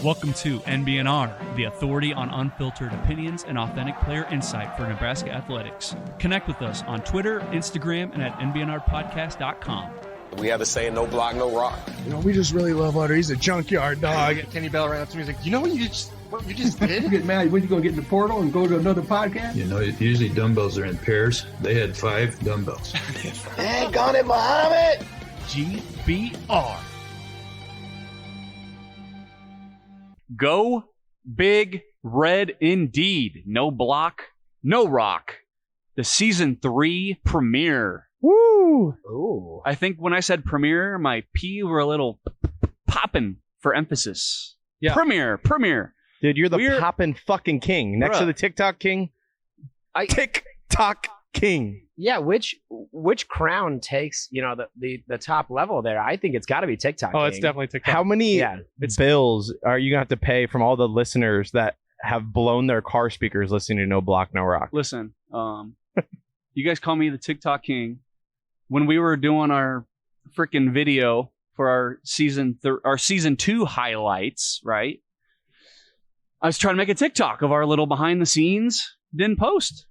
Welcome to NBNR, the authority on unfiltered opinions and authentic player insight for Nebraska athletics. Connect with us on Twitter, Instagram, and at nbnrpodcast.com. We have the saying, no block, no rock. You know, we just really love Utter. He's a junkyard dog. Kenny Bell right up to me. He's like, you know what you just did? You get mad when you going to get in the portal and go to another podcast? You know, usually dumbbells are in pairs. They had 5 dumbbells. Dang on it, Muhammad! GBR. Go big red indeed. No block, no rock. The season 3 premiere. Woo! Ooh. I think when I said premiere, my P were a little popping for emphasis. Yeah. Premiere. Dude, you're the We're- poppin' fucking king. Next Bruh. to the TikTok king. TikTok king. Yeah, which crown takes, you know, the top level there? I think it's got to be TikTok. Oh, King. it's definitely TikTok. How many Yeah. bills are you going to have to pay from all the listeners that have blown their car speakers listening to No Block, No Rock? Listen, you guys call me the TikTok king. When we were doing our freaking video for our season 2 highlights, right? I was trying to make a TikTok of our little behind the scenes. Didn't post.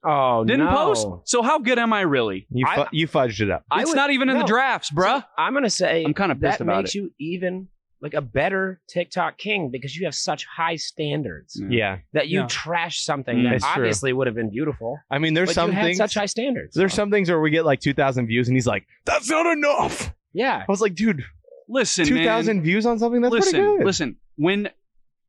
Oh, Didn't no. post. So how good am I really? You fudged it up. It's not even in the drafts, bruh. So I'm going to say I'm kinda pissed that about makes you even like a better TikTok king because you have such high standards Yeah. that you Yeah. trash something that It's true. obviously would have been beautiful. I mean, there's But some you had things. such high standards. There's some things where we get like 2,000 views and he's like, that's not enough. Yeah. I was like, dude, Listen, 2,000 man. views on something? That's pretty good. Listen. When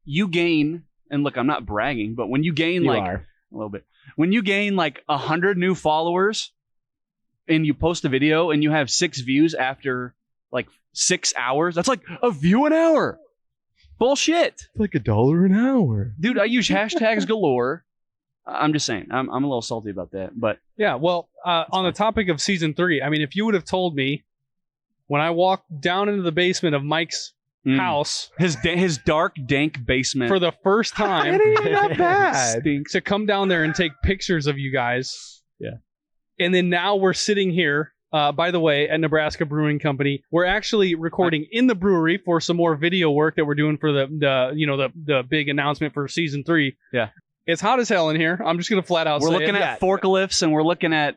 you gain, and look, I'm not bragging, but when you gain You like are. a little bit, when you gain like 100 new followers, and you post a video and you have 6 views after like 6 hours, that's like a view an hour. Bullshit, It's like $1 an hour. dude. I use hashtags galore. I'm just saying, I'm a little salty about that, but Yeah, well, on the topic of season 3, I mean, if you would have told me when I walked down into the basement of Mike's house his dark, dank basement for the first time It ain't even that bad. to come down there and take pictures of you guys. Yeah. And then now we're sitting here, by the way, at Nebraska Brewing Company. We're actually recording in the brewery for some more video work that we're doing for the big announcement for season 3. Yeah. It's hot as hell in here. I'm just gonna flat out we're say looking it. at forklifts and we're looking at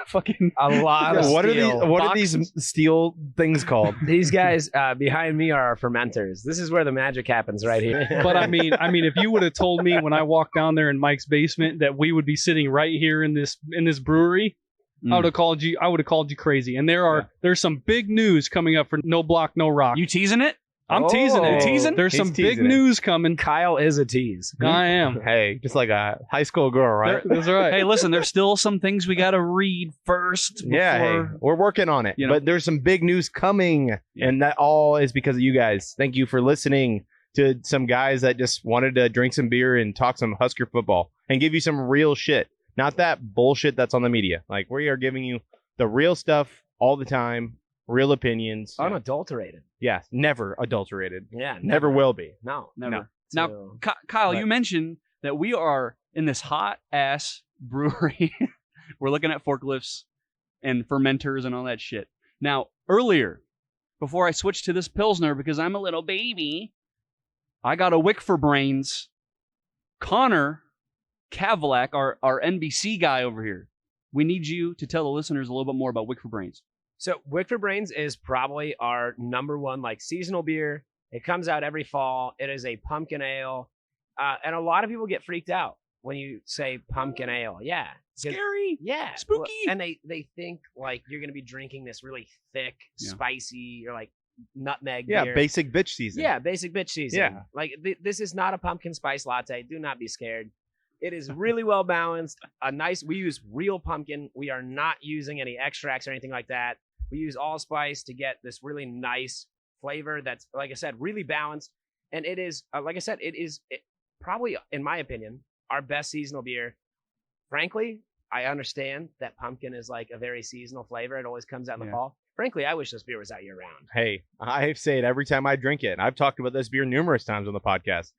fucking A lot of What steel. are these steel things called? These guys behind me are our fermenters. This is where the magic happens right here. But I mean, if you would have told me when I walked down there in Mike's basement that we would be sitting right here in this brewery, I would have called you crazy. And there's some big news coming up for No Block, No Rock. You teasing it? I'm teasing it. Teasing? There's He's some big teasing it. news coming. Kyle is a tease. I am. Hey, just like a high school girl, right? That's right. Hey, listen, there's still some things we got to read first. Yeah, hey, before- we're working on it. You know. But there's some big news coming, and that all is because of you guys. Thank you for listening to some guys that just wanted to drink some beer and talk some Husker football and give you some real shit. Not that bullshit that's on the media. Like, we are giving you the real stuff all the time, real opinions. Unadulterated. Yeah, never adulterated. Yeah. Never will be. No. Never. No. Now, Kyle, But- you mentioned that we are in this hot ass brewery. We're looking at forklifts and fermenters and all that shit. Now, earlier, before I switched to this Pilsner because I'm a little baby, I got a Wick for Brains. Connor Kavalak, our NBC guy over here, we need you to tell the listeners a little bit more about Wick for Brains. So Wick for Brains is probably our number one like seasonal beer. It comes out every fall. It is a pumpkin ale. And a lot of people get freaked out when you say pumpkin ale. Yeah. Scary. Yeah. Spooky. And they think like you're going to be drinking this really thick, Yeah. spicy, or like nutmeg Yeah, beer. basic bitch season. Yeah, basic bitch season. Yeah. Like this is not a pumpkin spice latte. Do not be scared. It is really well balanced. We use real pumpkin. We are not using any extracts or anything like that. We use allspice to get this really nice flavor that's, like I said, really balanced. And it is, like I said, it is probably, in my opinion, our best seasonal beer. Frankly, I understand that pumpkin is like a very seasonal flavor. It always comes out in the fall. Frankly, I wish this beer was out year round. Hey, I say it every time I drink it. I've talked about this beer numerous times on the podcast.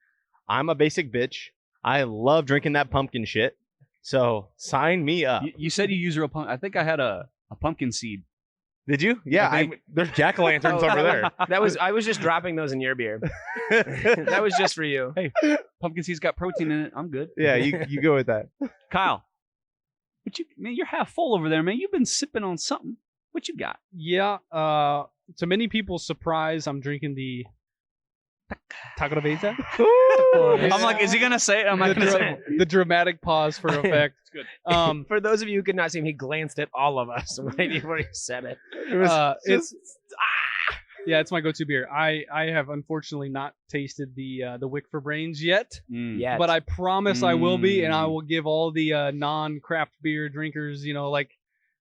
I'm a basic bitch. I love drinking that pumpkin shit. So sign me up. You said you use real pumpkin. I think I had a pumpkin seed Did you? Yeah, there's jack-o'-lanterns over there. I was just dropping those in your beer. That was just for you. Hey, pumpkin seed's got protein in it. I'm good. Yeah, you go with that. Kyle, you're half full over there, man. You've been sipping on something. What you got? Yeah. To many people's surprise, I'm drinking the Taco de Beza. I'm like, is he gonna say it? I'm not gonna say it. The dramatic pause for effect. It's good. For those of you who could not see him, he glanced at all of us right before he said it. It's my go-to beer. I have unfortunately not tasted the Wick for Brains yet, but I promise I will be, and I will give all the non-craft beer drinkers, like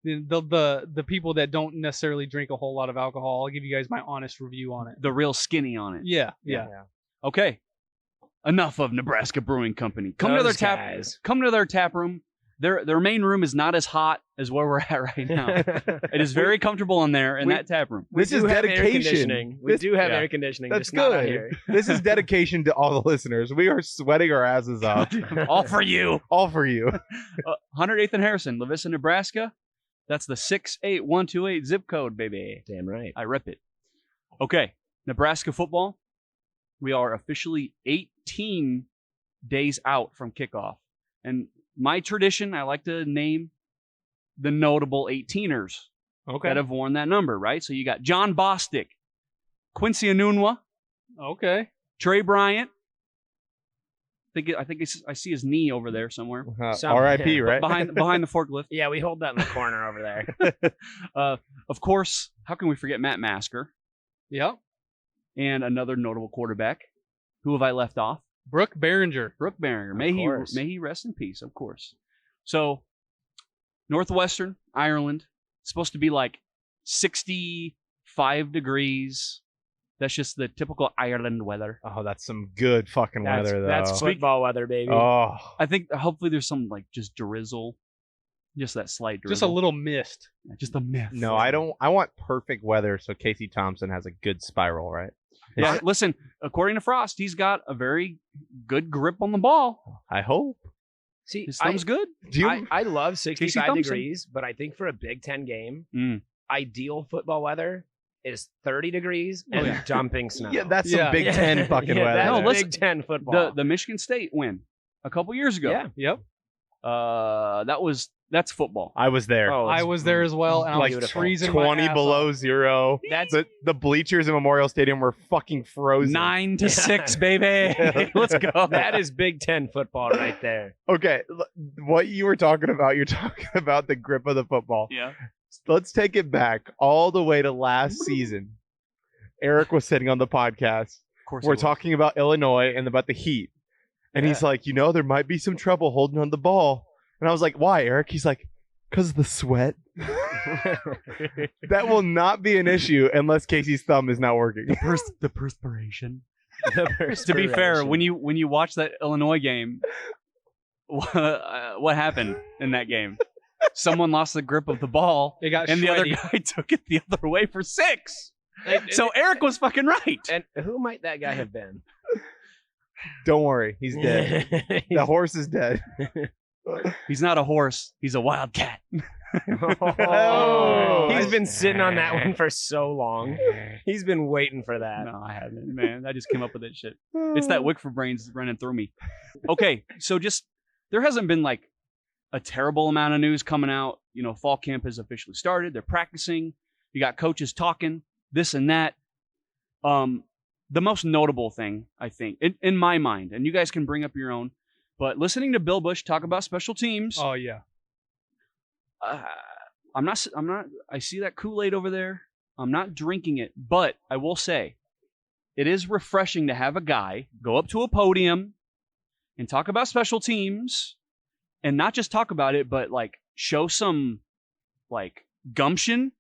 the people that don't necessarily drink a whole lot of alcohol. I'll give you guys my honest review on it. The real skinny on it. Yeah. Okay. Enough of Nebraska Brewing Company. Come to their tap room. Their main room is not as hot as where we're at right now. It is very comfortable in there in that tap room. This is dedication. We do have air conditioning. That's just not out good. here. This is dedication to all the listeners. We are sweating our asses off. All for you. All for you. 108th and Harrison, Lavissa, Nebraska. That's the 68128 zip code, baby. Damn right. I rip it. Okay, Nebraska football. We are officially 18 days out from kickoff. And my tradition, I like to name the notable 18ers that have worn that number, right? So you got John Bostic, Quincy Anunwa, Trey Bryant. I think I see his knee over there somewhere. R.I.P. Right behind the forklift. Yeah, we hold that in the corner over there. Of course, how can we forget Matt Masker? Yep. And another notable quarterback. Who have I left off? Brooke Behringer. May he rest in peace. Of course. So, Northwestern Ireland, supposed to be like 65 degrees. That's just the typical Ireland weather. Oh, that's some good fucking weather, though. That's football weather, baby. Oh, I think hopefully there's some like just drizzle, just that slight drizzle. Just a little mist. Yeah, just a mist. No, I don't. I want perfect weather so Casey Thompson has a good spiral, right? Yeah, listen, according to Frost, he's got a very good grip on the ball. I hope. See, his thumb's good. I love 65 degrees, but I think for a Big Ten game, ideal football weather is 30 degrees and dumping snow. Yeah, that's some Big Ten fucking weather. That's Big Ten football. The Michigan State win a couple years ago. Yeah. Yep. That's football. I was there. I was there as well, and I was freezing 20 below zero. That's the bleachers in Memorial Stadium were fucking frozen. 9-6, baby. Let's go. That is Big Ten football right there. Okay, what you were talking about, you're talking about the grip of the football. Yeah. Let's take it back all the way to last season. Eric was sitting on the podcast. Of course we're talking about Illinois and about the heat. And he's like, there might be some trouble holding on the ball. And I was like, why, Eric? He's like, because of the sweat. That will not be an issue unless Casey's thumb is not working. The perspiration. To be fair, when you watch that Illinois game, what happened in that game? Someone lost the grip of the ball, and the other guy took it the other way for 6. So Eric was fucking right. And who might that guy have been? Don't worry, he's dead. The horse is dead. He's not a horse. He's a wildcat. He's been sitting on that one for so long. He's been waiting for that. No, I haven't, man. I just came up with that shit. It's that Wick for Brains running through me. Okay, so there hasn't been like a terrible amount of news coming out. Fall camp has officially started. They're practicing. You got coaches talking this and that. The most notable thing, I think, in my mind, and you guys can bring up your own, but listening to Bill Bush talk about special teams. Oh yeah. I'm not. I see that Kool-Aid over there. I'm not drinking it, but I will say, it is refreshing to have a guy go up to a podium and talk about special teams, and not just talk about it, but like show some like gumption,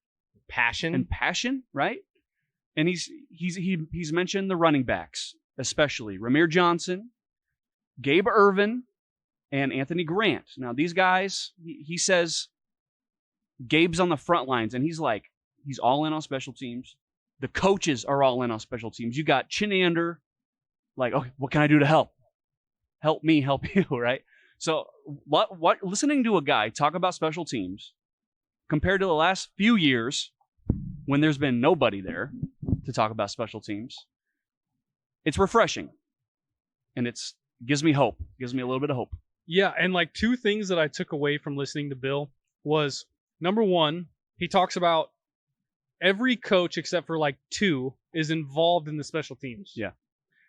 passion, right? And he's mentioned the running backs, especially Ramir Johnson, Gabe Ervin, and Anthony Grant. Now these guys, he says Gabe's on the front lines, and he's all in on special teams. The coaches are all in on special teams. You got Chinander, like, okay, what can I do to help? Help me, help you, right? So what listening to a guy talk about special teams compared to the last few years, when there's been nobody there to talk about special teams, it's refreshing. And gives me hope. Gives me a little bit of hope. Yeah, and like 2 things that I took away from listening to Bill was, number 1, he talks about every coach except for like 2 is involved in the special teams. Yeah.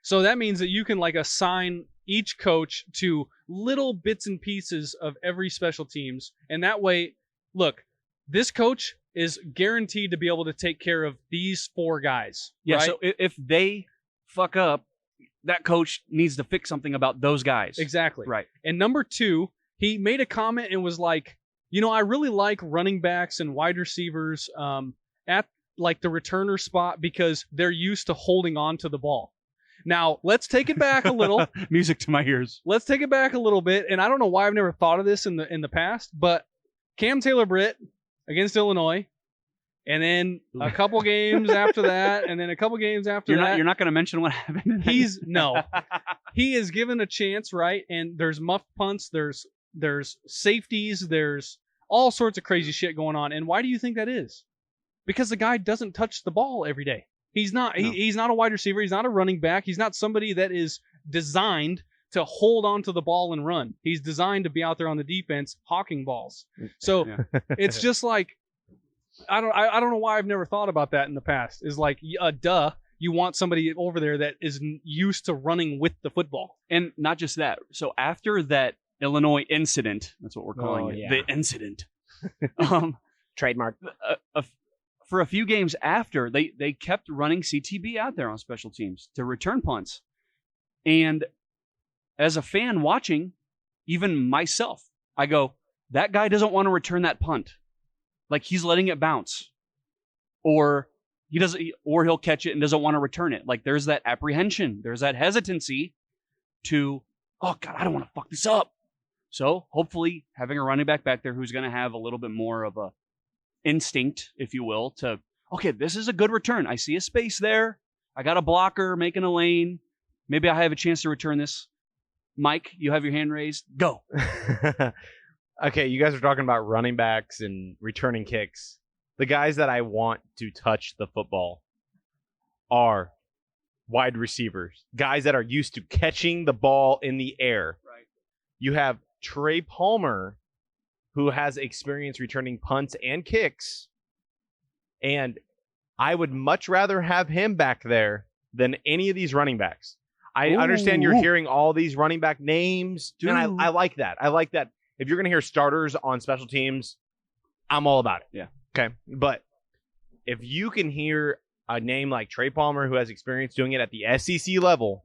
So that means that you can like assign each coach to little bits and pieces of every special teams. And that way, look, this coach is guaranteed to be able to take care of these 4 guys. Yeah, right? so if they fuck up, that coach needs to fix something about those guys. Exactly. Right. And number 2, he made a comment and was like, I really like running backs and wide receivers at like the returner spot because they're used to holding on to the ball. Now, let's take it back a little. Music to my ears. Let's take it back a little bit. And I don't know why I've never thought of this in the past, but Cam Taylor-Britt against Illinois, and then a couple games after that, and then a couple games after that. You're not going to mention what happened. He is given a chance, right? And there's muffed punts, there's safeties, there's all sorts of crazy shit going on. And why do you think that is? Because the guy doesn't touch the ball every day. He's not. No. He's not a wide receiver. He's not a running back. He's not somebody that is designed to hold on to the ball and run. He's designed to be out there on the defense hawking balls. So it's just like, I don't know why I've never thought about that in the past. Is like, duh, you want somebody over there that is used to running with the football. And not just that. So after that Illinois incident, that's what we're calling it, the incident. Trademark. For a few games after, they kept running CTB out there on special teams to return punts. And as a fan watching, even myself, I go, that guy doesn't want to return that punt. Like, he's letting it bounce. Or he'll catch it and doesn't want to return it. Like, there's that apprehension. There's that hesitancy to, oh, God, I don't want to fuck this up. So hopefully having a running back there who's going to have a little bit more of a instinct, if you will, to, okay, this is a good return. I see a space there. I got a blocker making a lane. Maybe I have a chance to return this. Mike, you have your hand raised. Go. Okay, you guys are talking about running backs and returning kicks. The guys that I want to touch the football are wide receivers, guys that are used to catching the ball in the air. Right. You have Trey Palmer, who has experience returning punts and kicks, and I would much rather have him back there than any of these running backs. I understand you're hearing all these running back names, and I like that. I like that. If you're going to hear starters on special teams, I'm all about it. Yeah. Okay. But if you can hear a name like Trey Palmer, who has experience doing it at the SEC level,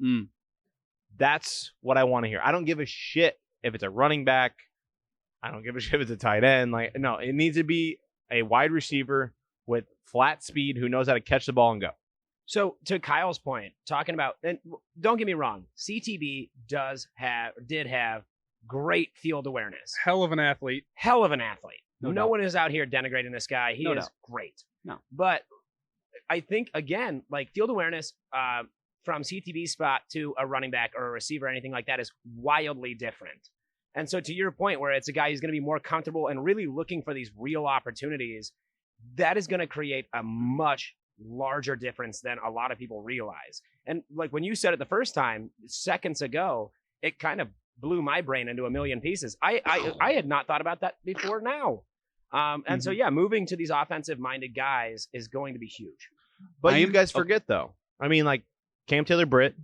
that's what I want to hear. I don't give a shit if it's a running back. I don't give a shit if it's a tight end. Like, no, it needs to be a wide receiver with flat speed who knows how to catch the ball and go. So to Kyle's point, talking about, and don't get me wrong, CTB did have great field awareness. Hell of an athlete. No one is out here denigrating this guy. He is great. No. But I think, again, like field awareness from CTB spot to a running back or a receiver or anything like that is wildly different. And so to your point, where it's a guy who's going to be more comfortable and really looking for these real opportunities, that is going to create a much larger difference than a lot of people realize. And like when you said it the first time, seconds ago, it kind of blew my brain into a million pieces. I had not thought about that before now. And so, yeah, moving to these offensive-minded guys is going to be huge. But you guys forget, though. I mean, like, Cam Taylor-Britt,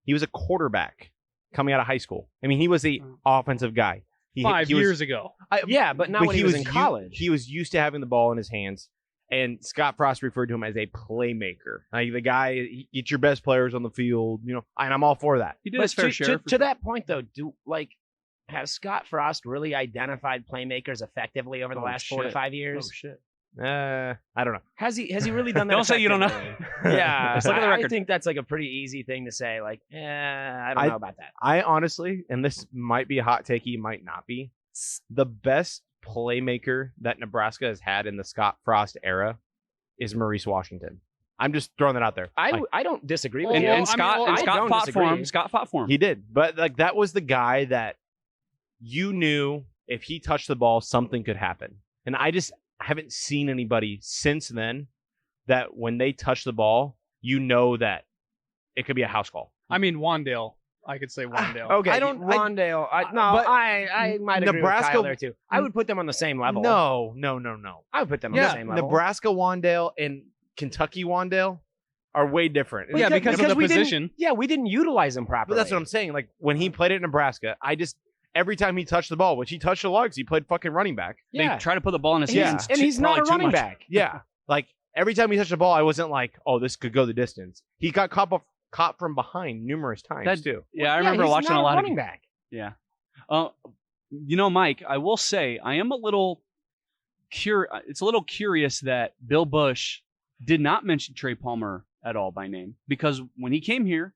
he was a quarterback coming out of high school. I mean, he was an offensive guy. 5 years ago. But not when he was in college. He was used to having the ball in his hands. And Scott Frost referred to him as a playmaker. Like, the guy, get your best players on the field, and I'm all for that. He did his fair share. To that point, though, has Scott Frost really identified playmakers effectively over the last 4 to 5 years? Oh, shit. I don't know. Has he really done that? Don't say you don't know. Yeah. Just look at the record. I think that's like a pretty easy thing to say. Like, I don't know about that. I honestly, and this might be a hot take, he might not be, the best playmaker that Nebraska has had in the Scott Frost era is Maurice Washington. I'm just throwing that out there. I don't disagree with you. And Scott fought for him. Scott fought for him. He did. But like that was the guy that you knew if he touched the ball, something could happen. And I just haven't seen anybody since then that when they touch the ball, you know that it could be a house call. I mean, Wandale. I could say Wandale. Okay, I don't- Rondale. I might agree Nebraska- with Kyle there too. I would put them on the same level. No. I would put them on the same level. Nebraska Wandale and Kentucky Wandale are way different. Yeah, because of the we position. we didn't utilize them properly. But that's what I'm saying. Like when he played at Nebraska, every time he touched the ball, which he touched a lot because he played fucking running back. Yeah. They try to put the ball in his Yeah. hands. And he's not a probably too running much. back. Yeah. Like every time he touched the ball, I wasn't like, oh, this could go the distance. He got caught from behind numerous times too. Yeah, I remember he's watching not a lot running of. back. Yeah. Mike, I will say I am a little It's a little curious that Bill Bush did not mention Trey Palmer at all by name, because when he came here,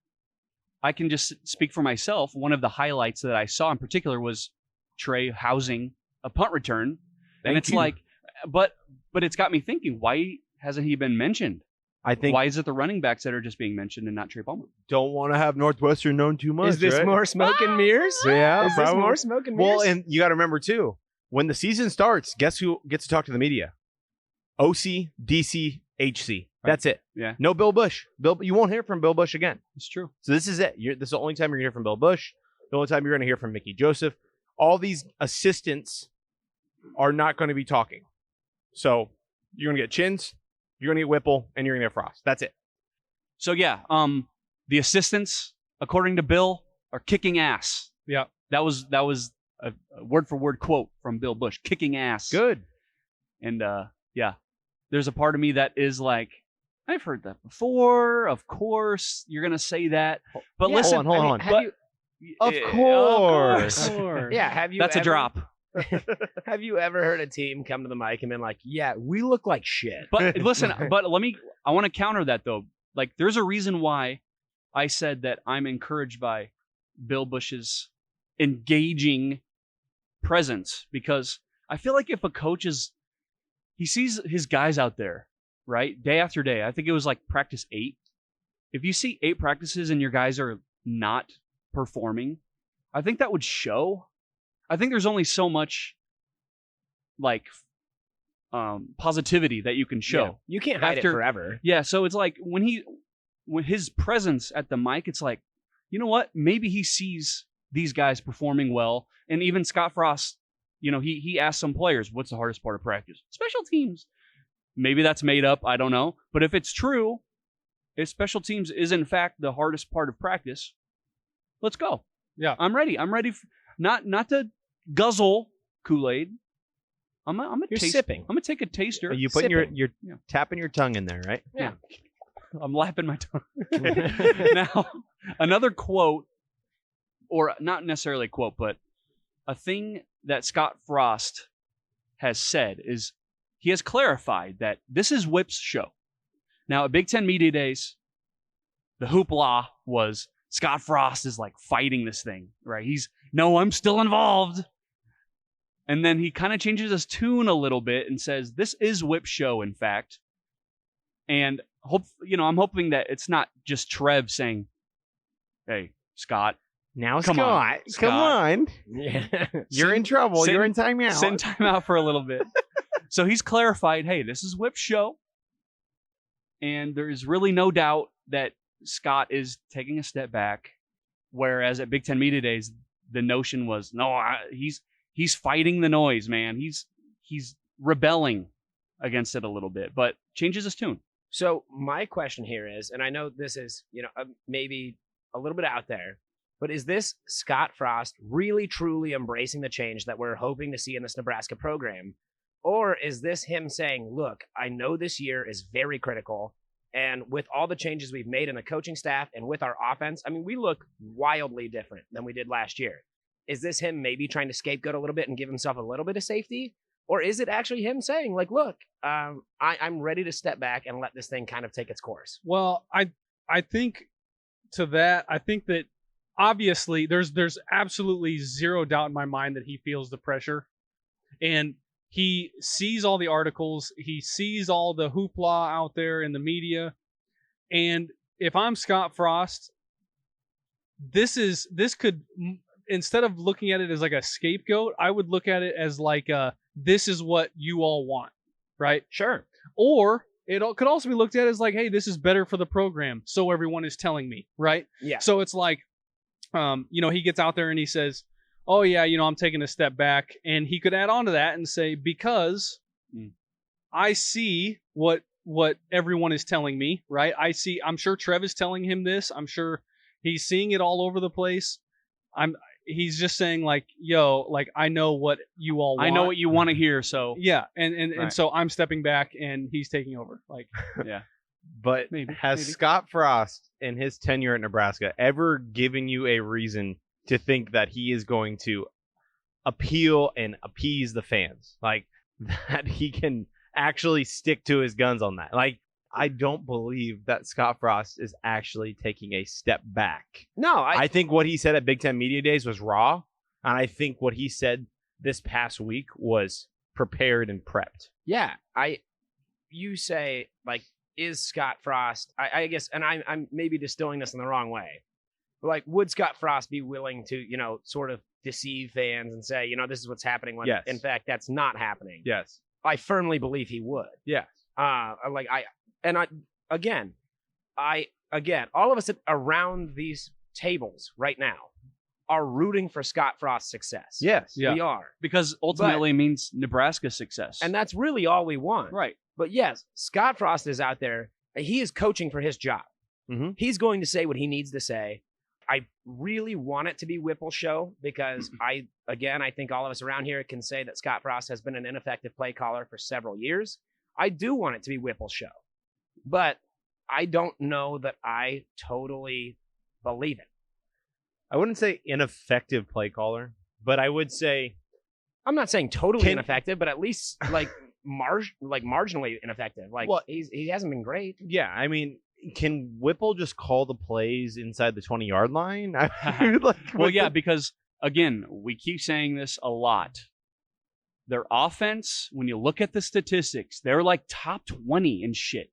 I can just speak for myself. One of the highlights that I saw in particular was Trey housing a punt return, and it's like, but it's got me thinking, why hasn't he been mentioned? I think Why is it the running backs that are just being mentioned and not Trey Palmer? don't want to have Northwestern known too much. Is this right? more smoke and mirrors? Yeah, Is this probably. more smoke and mirrors? Well, and you got to remember too, when the season starts, guess who gets to talk to the media? OC, DC, HC. That's it. Yeah. No Bill Bush. You won't hear from Bill Bush again. It's true. So this is it. This is the only time you're going to hear from Bill Bush. The only time you're going to hear from Mickey Joseph. All these assistants are not going to be talking. So you're going to get Chins, you're going to get Whipple, and you're going to get Frost. That's it. So yeah, the assistants, according to Bill, are kicking ass. Yeah. That was a word for word quote from Bill Bush. Kicking ass. Good. And yeah, there's a part of me that is like, I've heard that before. Of course, you're gonna say that. But Yeah, listen, hold on. Have Of Of course. yeah, have you? That's a ever- drop. Have you ever heard a team come to the mic and been like, "Yeah, we look like shit"? But listen, I want to counter that though. Like, there's a reason why I said that I'm encouraged by Bill Bush's engaging presence, because I feel like if a coach he sees his guys out there, right, day after day. I think it was like practice 8. If you see 8 practices and your guys are not performing, I think that would show. I think there's only so much like positivity that you can show. Yeah, you can't hide After- it forever. Yeah, so it's like when his presence at the mic, it's like, you know what? Maybe he sees these guys performing well, and even Scott Frost, he asked some players, "What's the hardest part of practice?" Special teams. Maybe that's made up. I don't know, but if it's true, if special teams is in fact the hardest part of practice, let's go. Yeah. I'm ready. I'm ready. Not to guzzle Kool-Aid. I'm a You're taste. sipping. I'm gonna take a taster. Are you putting your Sipping. you're Yeah. tapping your tongue in there, right? Yeah. I'm lapping my tongue. Now, another quote, or not necessarily a quote, but a thing that Scott Frost has said is he has clarified that this is Whip's show. Now, at Big Ten Media Days, the hoopla was Scott Frost is like fighting this thing, right? No, I'm still involved. And then he kind of changes his tune a little bit and says, this is Whip's show, in fact. And I'm hoping that it's not just Trev saying, "Hey, Scott, Now, Come Scott, on, come Scott. on. Yeah. You're in trouble. send- You're in timeout. send time out for a little bit." So he's clarified, hey, this is Whip's show. And there is really no doubt that Scott is taking a step back. Whereas at Big Ten Media Days, the notion was, no, he's fighting the noise, man. He's rebelling against it a little bit, but changes his tune. So my question here is, and I know this is, maybe a little bit out there, but is this Scott Frost really truly embracing the change that we're hoping to see in this Nebraska program? Or is this him saying, look, I know this year is very critical, and with all the changes we've made in the coaching staff and with our offense, I mean, we look wildly different than we did last year. Is this him maybe trying to scapegoat a little bit and give himself a little bit of safety? Or is it actually him saying, like, look, I'm ready to step back and let this thing kind of take its course? Well, I think to that, I think that obviously there's absolutely zero doubt in my mind that he feels the pressure, and he sees all the articles, he sees all the hoopla out there in the media, and if I'm Scott Frost, this could, instead of looking at it as like a scapegoat, I would look at it as like this is what you all want, right? Sure. Or could also be looked at as like, hey, this is better for the program, so everyone is telling me, right? Yeah. So it's like, he gets out there and he says, oh yeah, I'm taking a step back, and he could add on to that and say, because I see what everyone is telling me, right? I'm sure Trev is telling him this. I'm sure he's seeing it all over the place. He's just saying like, yo, like I know what you all want. I know what you want to hear, so yeah, and so I'm stepping back and he's taking over. Like, yeah. But has Scott Frost in his tenure at Nebraska ever given you a reason to think that he is going to appeal and appease the fans? Like that he can actually stick to his guns on that? Like, I don't believe that Scott Frost is actually taking a step back. No, I think what he said at Big Ten Media Days was raw, and I think what he said this past week was prepared and prepped. Yeah, you say like, is Scott Frost? I guess, and I'm maybe distilling this in the wrong way. But like, would Scott Frost be willing to, sort of deceive fans and say, this is what's happening when, yes, in fact, that's not happening? Yes, I firmly believe he would. Yes. Again, all of us around these tables right now are rooting for Scott Frost's success. Yes. We are. Because ultimately it means Nebraska's success. And that's really all we want. Right. But yes, Scott Frost is out there. He is coaching for his job. Mm-hmm. He's going to say what he needs to say. I really want it to be Whipple's show because I think all of us around here can say that Scott Frost has been an ineffective play caller for several years. I do want it to be Whipple's show, but I don't know that I totally believe it. I wouldn't say ineffective play caller, but I would say, I'm not saying totally ineffective, but at least like marginally ineffective. Like, he hasn't been great. Yeah, I mean, can Whipple just call the plays inside the 20-yard line? Well, yeah, because again, we keep saying this a lot. Their offense, when you look at the statistics, they're like top 20 and shit.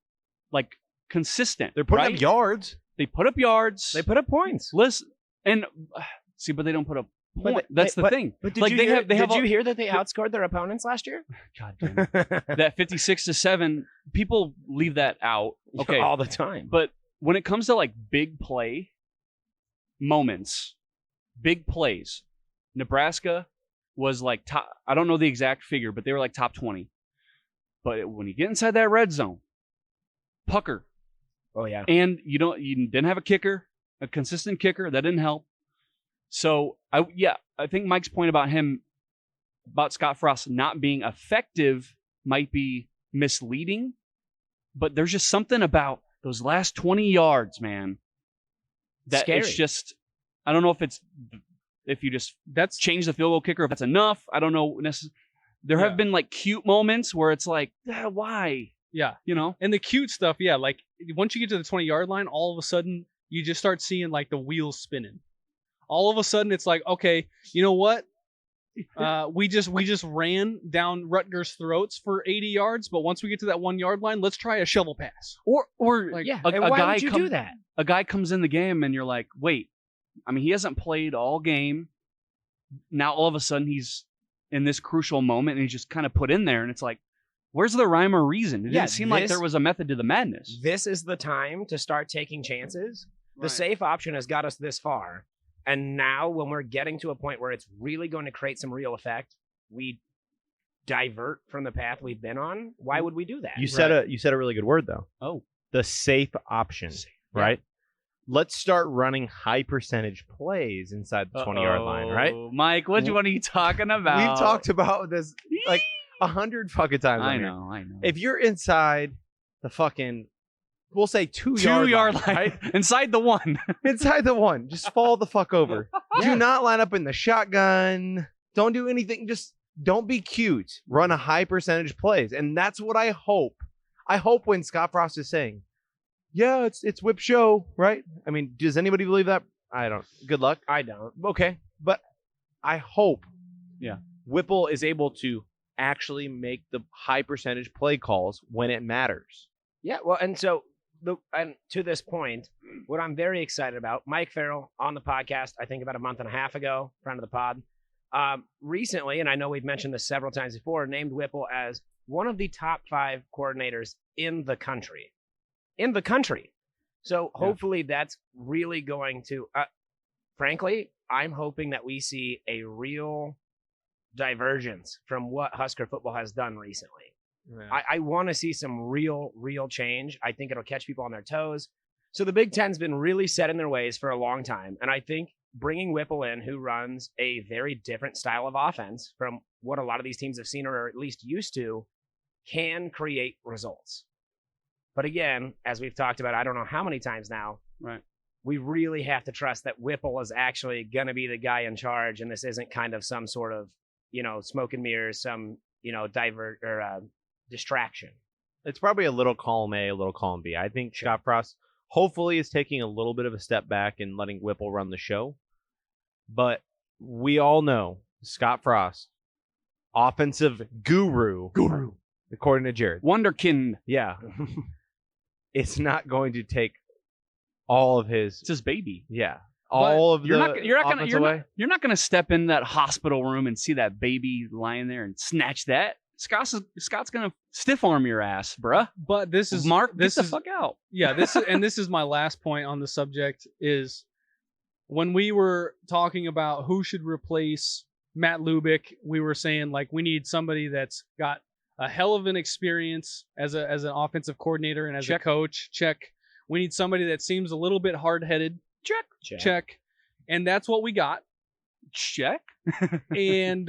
Like consistent. They're putting up yards. They put up yards. They put up points. Listen, and see, but they don't put up points. That's the thing. But did you hear that they outscored their opponents last year? God damn it. That 56-7, people leave that out. Okay, all the time. But when it comes to like big play moments, big plays, Nebraska was like top. I don't know the exact figure, but they were like top 20. But when you get inside that red zone, pucker. Oh yeah. And you didn't have a kicker, a consistent kicker. That didn't help. So I think Mike's point about Scott Frost not being effective might be misleading, but there's just something about those last 20 yards, man, that scary. It's just, I don't know if you just change the field goal kicker, if that's enough. I don't know. There have been like cute moments where it's like, why? Yeah. And the cute stuff. Yeah. Like once you get to the 20-yard line, all of a sudden you just start seeing like the wheels spinning. All of a sudden it's like, okay, you know what? We just ran down Rutgers' throats for 80 yards, but once we get to that 1-yard line, let's try a shovel pass. Or like, and why would you do that? A guy comes in the game and you're like, wait, I mean, he hasn't played all game. Now all of a sudden he's in this crucial moment and he's just kind of put in there, and it's like, where's the rhyme or reason? It didn't seem like there was a method to the madness. This is the time to start taking chances. Right. The safe option has got us this far. And now when we're getting to a point where it's really going to create some real effect, we divert from the path we've been on. Why would we do that? You said a really good word though. Oh, the safe option, right? Let's start running high percentage plays inside the 20-yard line, right? Mike, what are you talking about? We've talked about this like 100 fucking times. I know. If you're inside the fucking, we'll say 2-yard line, right? Inside the one. Inside the one. Just fall the fuck over. Do not line up in the shotgun. Don't do anything. Just don't be cute. Run a high percentage plays. And that's what I hope. I hope when Scott Frost is saying, yeah, it's Whip show, right? I mean, does anybody believe that? I don't. Good luck. I don't. Okay. But I hope Whipple is able to actually make the high percentage play calls when it matters. Yeah, well, and so and to this point, what I'm very excited about, Mike Farrell on the podcast, I think about a month and a half ago, friend of the pod, recently, and I know we've mentioned this several times before, named Whipple as one of the top 5 coordinators in the country. So hopefully that's really going to, frankly, I'm hoping that we see a real divergence from what Husker football has done recently. Yeah. I want to see some real change. I think it'll catch people on their toes. So the Big Ten's been really set in their ways for a long time. And I think bringing Whipple in, who runs a very different style of offense from what a lot of these teams have seen or are at least used to, can create results. But again, as we've talked about, I don't know how many times now, Right. we really have to trust that Whipple is actually going to be the guy in charge. And this isn't kind of some sort of, smoke and mirrors, some, divert or distraction. It's probably a little column A, a little column B. I think Scott Frost hopefully is taking a little bit of a step back and letting Whipple run the show. But we all know Scott Frost, offensive guru, according to Jared. Wonderkind. Yeah. It's not going to take all of his. It's his baby. Yeah. All of You're the not away. you're not gonna step in that hospital room and see that baby lying there and snatch that. Scott's gonna stiff arm your ass, bruh. But this is Mark. This Get is the fuck out. Yeah, this is my last point on the subject is when we were talking about who should replace Matt Lubick, we were saying like we need somebody that's got a hell of an experience as an offensive coordinator and as a coach. Check. We need somebody that seems a little bit hard-headed. Check. And that's what we got. Check. and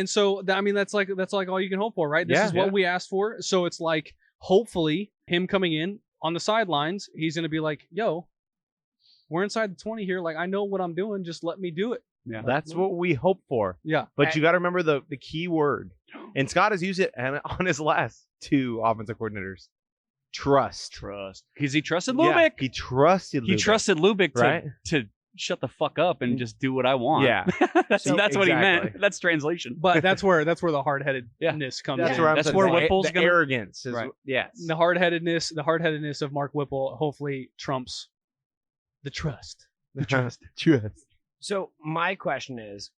so I mean that's like all you can hope for, right? This is what we asked for. So it's like hopefully him coming in on the sidelines, he's gonna be like, "Yo, we're inside the 20 here. Like I know what I'm doing. Just let me do it." Yeah, that's what we hope for. Yeah, but you got to remember the key word, and Scott has used it on his last 2 offensive coordinators. Trust. Because he trusted Lubick. Yeah, he trusted Lubick right? to shut the fuck up and just do what I want. Yeah. that's what he meant. That's translation. But that's where the hard-headedness comes in. That's where Whipple's the arrogance is, right. Yes. The hard-headedness of Mark Whipple hopefully trumps the trust. The trust. So my question is,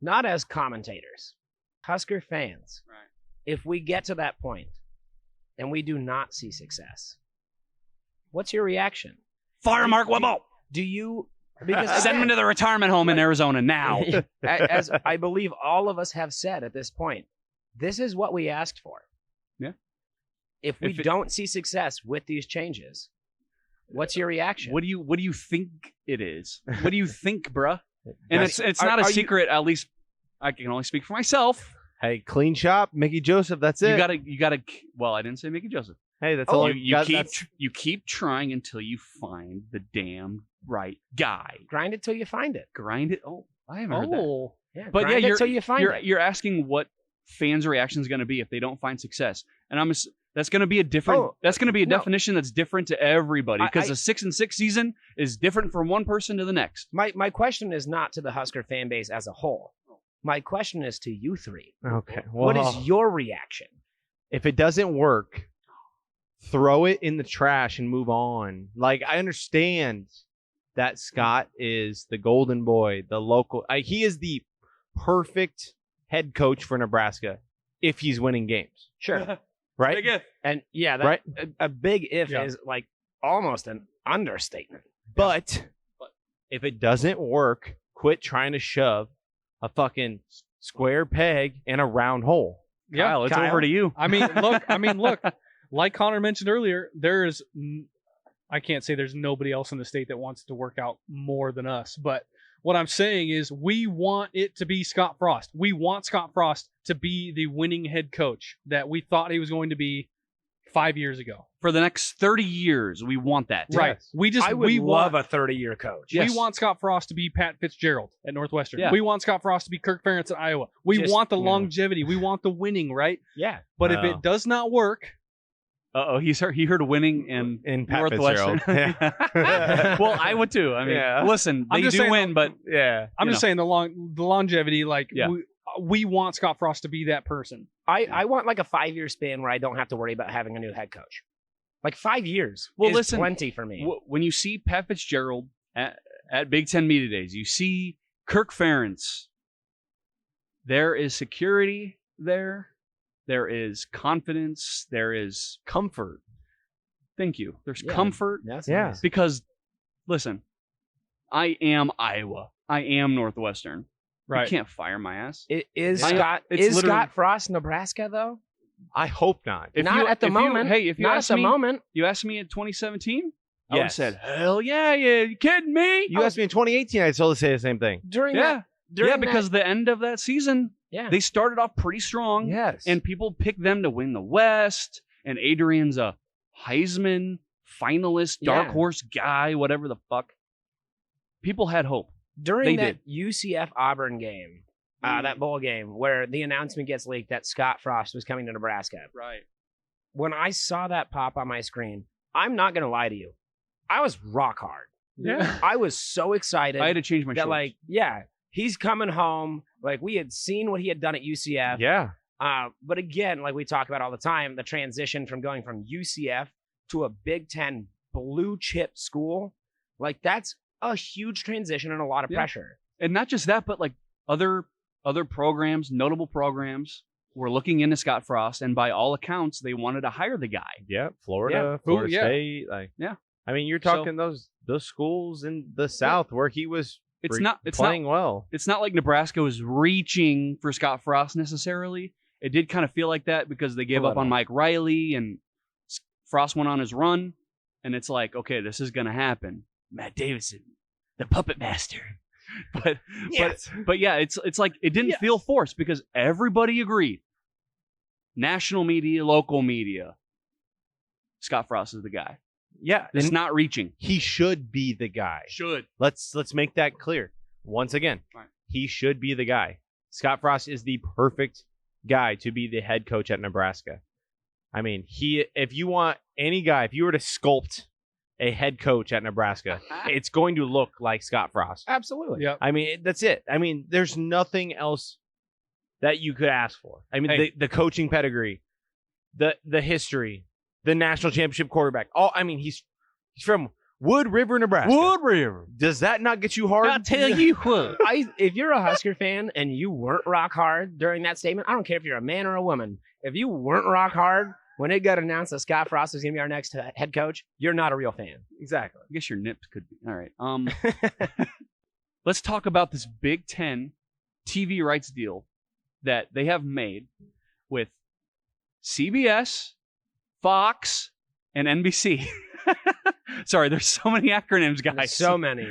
not as commentators, Husker fans, right. If we get to that point and we do not see success, what's your reaction? Fire Mark Whipple. Do you... Because send him to the retirement home in Arizona now. As I believe all of us have said at this point, this is what we asked for. Yeah. If we don't see success with these changes, what's your reaction? What do you think it is? What do you think, bruh? And it's not a secret. At least I can only speak for myself. Hey, clean shop, Mickey Joseph. That's it. You gotta. Well, I didn't say Mickey Joseph. Hey, that's all you keep trying until you find the damn right guy. Grind it till you find it. Grind it. Oh, I haven't heard that. Yeah, but grind it till you find it. You're asking what fans' reaction is going to be if they don't find success, and that's going to be a different. That's going to be a definition that's different to everybody because a 6-6 season is different from one person to the next. My question is not to the Husker fan base as a whole. My question is to you 3. Okay. Well, what is your reaction? If it doesn't work, throw it in the trash and move on. Like, I understand that Scott is the golden boy, the local. He is the perfect head coach for Nebraska if he's winning games. Sure. Right? Big if. And yeah, right? A big if is like almost an understatement. But if it doesn't work, quit trying to shove a fucking square peg in a round hole. Yeah, Kyle, it's over to you. I mean, look. Like Connor mentioned earlier, I can't say there's nobody else in the state that wants to work out more than us. But what I'm saying is we want it to be Scott Frost. We want Scott Frost to be the winning head coach that we thought he was going to be 5 years ago. For the next 30 years, we want that. Right. Yes. I would love a 30-year coach. We want Scott Frost to be Pat Fitzgerald at Northwestern. Yeah. We want Scott Frost to be Kirk Ferentz at Iowa. We want the longevity. We want the winning, right? Yeah. But if it does not work... He heard winning in Pat Northwestern. Yeah. Well, I would too. I mean, listen, they do win, but I'm just saying the longevity. Like we want Scott Frost to be that person. I want like a 5-year span where I don't have to worry about having a new head coach. Like 5 years. Well, is listen, plenty for me. When you see Pat Fitzgerald at Big Ten Media Days, you see Kirk Ferentz. There is security there. There is confidence. There is comfort. Thank you. There's comfort. That's Yeah. nice. Because, listen, I am Iowa. I am Northwestern. Right. You can't fire my ass. Is I- Scott it's is literally- Scott Frost Nebraska though? I hope not. Not at the moment. If you Not at asked the me, moment. you asked me in 2017, I would have Yes. said, hell yeah, you kidding me? You asked me in 2018, I'd still say the same thing. During Yeah. that. During Yeah, because the end of that season, yeah. they started off pretty strong. Yes. And people picked them to win the West. And Adrian's a Heisman finalist, dark Yeah. horse guy, whatever the fuck. People had hope. during they that UCF Auburn game, that bowl game where the announcement gets leaked that Scott Frost was coming to Nebraska. Right. When I saw that pop on my screen, I'm not going to lie to you. I was rock hard. Yeah. I was so excited I had to change my that shorts. like, yeah, he's coming home. Like we had seen what he had done at UCF. Yeah. But again, like we talk about all the time, the transition from going from UCF to a Big Ten blue chip school, like that's a huge transition and a lot of Yeah. pressure. And not just that, but like other programs, notable programs, were looking into Scott Frost, and by all accounts, they wanted to hire the guy. Yeah. Florida, Florida yeah. State. Like, Yeah. I mean, you're So- talking those schools in the South where he was It's playing not well. it's not like Nebraska was reaching for Scott Frost necessarily. It did kind of feel like that because they gave up on Mike Riley and Frost went on his run, and it's like, okay, this is gonna happen. Matt Davidson, the puppet master. But yeah, it's like it didn't feel forced because everybody agreed. National media, local media, Scott Frost is the guy. Yeah. It's and not reaching. he should be the guy. Should. Let's make that clear. Once again, Right. he should be the guy. Scott Frost is the perfect guy to be the head coach at Nebraska. I mean, if you want any guy, if you were to sculpt a head coach at Nebraska, it's going to look like Scott Frost. Absolutely. Yeah. I mean, that's it. I mean, there's nothing else that you could ask for. I mean, Hey. the coaching pedigree, the history, the national championship quarterback. He's from Wood River, Nebraska. River. Does that not get you hard? I tell you what. If you're a Husker fan and you weren't rock hard during that statement, I don't care if you're a man or a woman. If you weren't rock hard when it got announced that Scott Frost was going to be our next head coach, you're not a real fan. Exactly. I guess your nips could be. All right. Let's talk about this Big Ten TV rights deal that they have made with CBS, Fox, and NBC. Sorry, there's so many acronyms, guys. So many.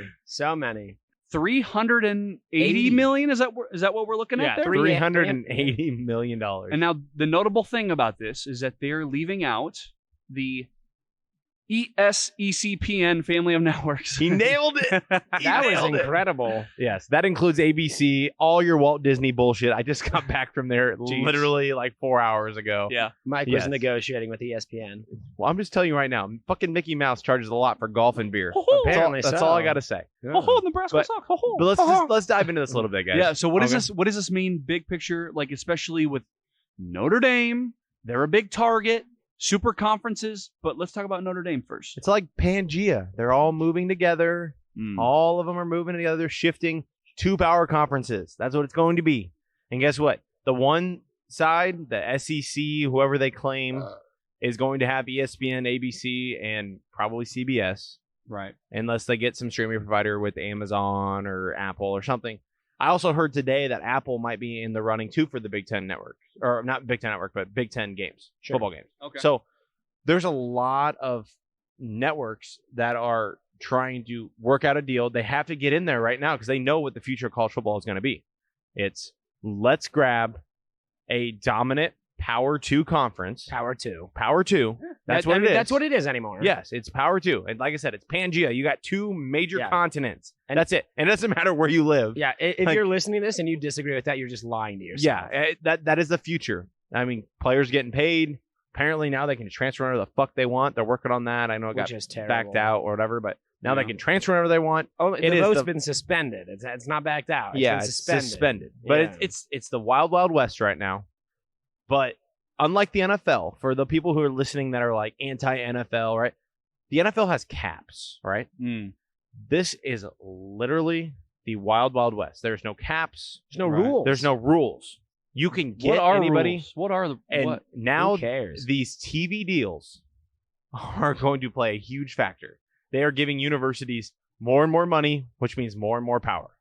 380 million. Is that what we're looking at there? $380 million. And now the notable thing about this is that they're leaving out the ESECPN family of networks. He nailed it. That was incredible. Yes, that includes ABC, all your Walt Disney bullshit. I just got back from there literally like 4 hours ago. Yeah. Mike Yes. was negotiating with ESPN. Well, I'm just telling you right now, fucking Mickey Mouse charges a lot for golf and beer. Apparently That's so. all I got to say. Oh, Nebraska But- sucks. Oh, But let's dive into this a little bit, guys. yeah. So what does Okay. this? What does this mean, big picture? Like especially with Notre Dame, they're a big target. Super conferences, but let's talk about Notre Dame first. It's like Pangea. They're all moving together. All of them are moving together, shifting to power conferences. That's what it's going to be. And guess what? The one side, the SEC, whoever they claim, is going to have ESPN, ABC, and probably CBS, Right. unless they get some streaming provider with Amazon or Apple or something. I also heard today that Apple might be in the running too for the Big Ten network, or not Big Ten network, but Big Ten games, football games. Okay. So there's a lot of networks that are trying to work out a deal. They have to get in there right now because they know what the future of college football is going to be. It's let's grab a dominant Power 2 conference. Power 2. Power 2. That's what it is. That's what it is anymore. Yes, it's Power 2. And like I said, it's Pangea. You got two major Yeah. continents. And that's it. And it doesn't matter where you live. Yeah. If Like- you're listening to this and you disagree with that, you're just lying to yourself. Yeah, that is the future. I mean, players getting paid. Apparently now they can transfer whenever the fuck they want. They're working on that. I know it Which got is terrible. backed out or whatever, but now they Yeah. can transfer whenever they want. Oh, It the is vote's the- been suspended. It's not backed out. Yeah, been it's suspended. suspended. But Yeah. it's the wild, wild west right now. But unlike the NFL, for the people who are listening that are like anti-NFL, right? The NFL has caps, right? This is literally the wild, wild west. There's no caps. There's no rules. There's no rules. You can What get are anybody. rules? What are the And what? now Who cares? these TV deals are going to play a huge factor. They are giving universities more and more money, which means more and more power.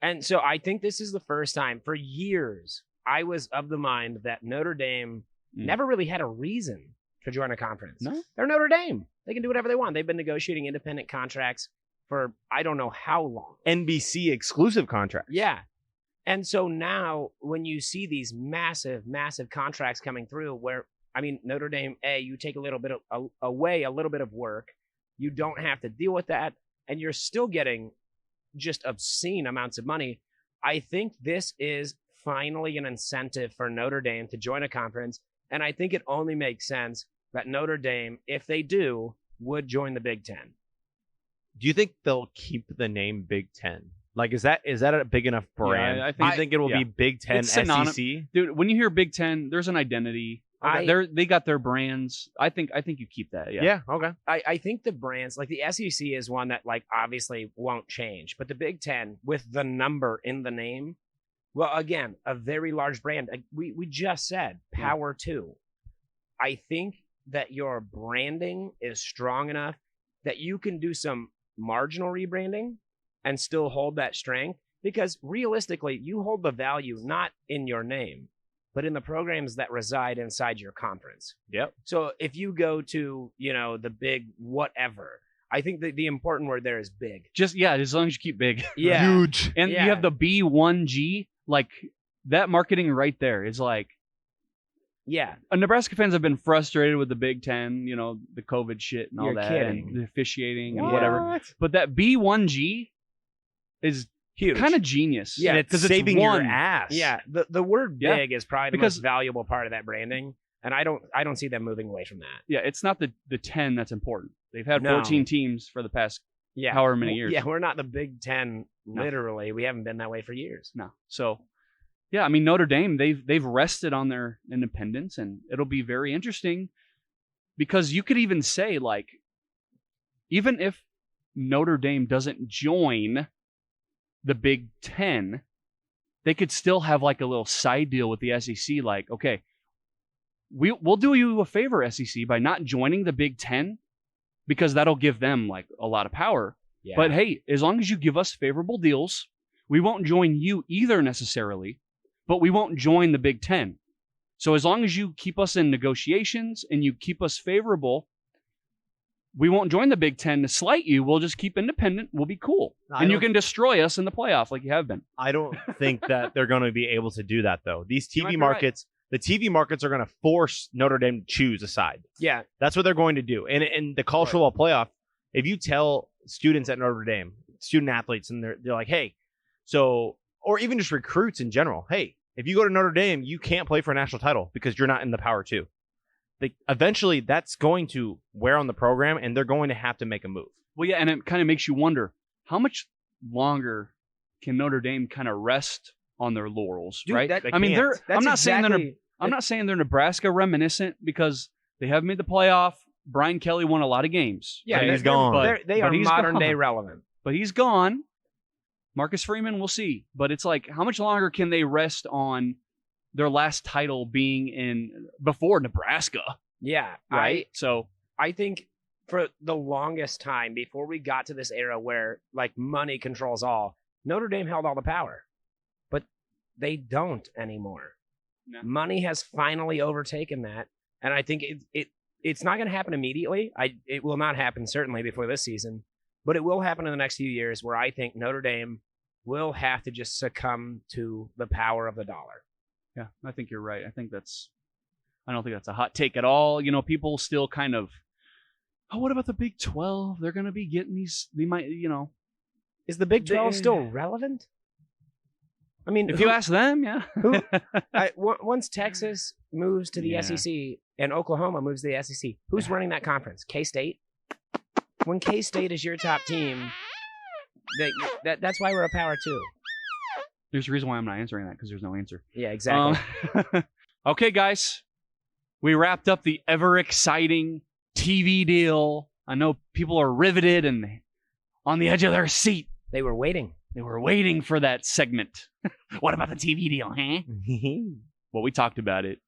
And so I think this is the first time for years I was of the mind that Notre Dame never really had a reason to join a conference. No? They're Notre Dame. They can do whatever they want. They've been negotiating independent contracts for I don't know how long. NBC exclusive contracts. Yeah. And so now when you see these massive, massive contracts coming through where, I mean, Notre Dame, you take a little bit of away a little bit of work. You don't have to deal with that. And you're still getting just obscene amounts of money. I think this is finally an incentive for Notre Dame to join a conference. And I think it only makes sense that Notre Dame, if they do, would join the Big Ten. Do you think they'll keep the name Big Ten? Like, is that a big enough brand? I Do you think it will yeah. be Big Ten It's synonym- SEC? Dude, when you hear Big Ten, there's an identity. They got their brands. I think you keep that. Yeah. Yeah, okay. I think the brands, like the SEC is one that like obviously won't change, but the Big Ten with the number in the name, well, again, a very large brand. Like we just said, Power 2. I think that your branding is strong enough that you can do some marginal rebranding and still hold that strength, because realistically, you hold the value not in your name, but in the programs that reside inside your conference. Yep. So if you go to, the big whatever, I think that the important word there is big. Just as long as you keep big. Yeah. Huge. And you have the B1G, like that marketing right there is like, Yeah. Nebraska fans have been frustrated with the Big Ten, the COVID shit and all You're that, kidding. and the officiating and whatever. But that B1G is Huge. kind of genius. Yeah, And it's 'cause saving one. your ass. Yeah. The word Yeah. big is probably the Because- most valuable part of that branding. And I don't see them moving away from that. Yeah, it's not the 10 that's important. They've had No. 14 teams for the past Yeah. however many years. Yeah, we're not the Big Ten, No. literally. We haven't been that way for years. No. So, yeah, I mean, Notre Dame, they've rested on their independence, and it'll be very interesting because you could even say, like, even if Notre Dame doesn't join the Big Ten, they could still have like a little side deal with the SEC. Like, okay, we'll do you a favor, SEC, by not joining the Big Ten, because that'll give them like a lot of power. Yeah. But hey, as long as you give us favorable deals, we won't join you either necessarily, but we won't join the Big Ten. So as long as you keep us in negotiations and you keep us favorable, we won't join the Big Ten to slight you. We'll just keep independent. We'll be cool. And you can destroy us in the playoff like you have been. I don't think that they're going to be able to do that, though. These You might TV be markets, the TV markets are going to force Notre Dame to choose a side. Yeah. That's what they're going to do. And in the college football playoff, if you tell students at Notre Dame, student athletes, and they're like, hey, so, or even just recruits in general, hey, if you go to Notre Dame, you can't play for a national title because you're not in the Power 2. Eventually, that's going to wear on the program, and they're going to have to make a move. Well, yeah, and it kind of makes you wonder, how much longer can Notre Dame kind of rest on their laurels, Dude, right? that- I mean, can't. That's I'm not exactly, saying they're Nebraska reminiscent, because they have made the playoff. Brian Kelly won a lot of games. Yeah, But they're- he's gone. They But are he's modern gone. day relevant. But he's gone. Marcus Freeman, we'll see. But it's like, how much longer can they rest on their last title being before Nebraska, Yeah. right? So I think for the longest time before we got to this era where like money controls all, Notre Dame held all the power, but they don't anymore. No. Money has finally overtaken that, and I think it's not going to happen immediately. It will not happen certainly before this season, but it will happen in the next few years where I think Notre Dame will have to just succumb to the power of the dollar. yeah, I think you're right. I don't think that's a hot take at all. People still kind of, oh, what about the Big 12? They're going to be getting these, they might, Is the Big 12 still relevant? I mean, if you ask them, yeah. once Texas moves to the Yeah. SEC and Oklahoma moves to the SEC, who's running that conference? K-State? When K-State is your top team, that's why we're a Power 2. There's a reason why I'm not answering that, because there's no answer. Yeah, exactly. Okay, guys. We wrapped up the ever-exciting TV deal. I know people are riveted and on the edge of their seat. They were waiting. They were waiting for that segment. What about the TV deal, huh? Well, we talked about it.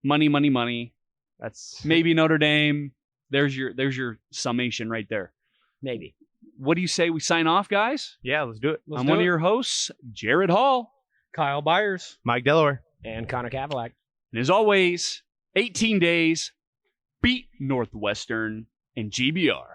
Money, money, money. That's Maybe Notre Dame. There's your summation right there. Maybe. What do you say we sign off, guys? yeah. Let's do it. Let's I'm do one it. of your hosts, Jared Hall. Kyle Byers. Mike Delaware. And Connor Cavalack. And as always, 18 days, beat Northwestern and GBR.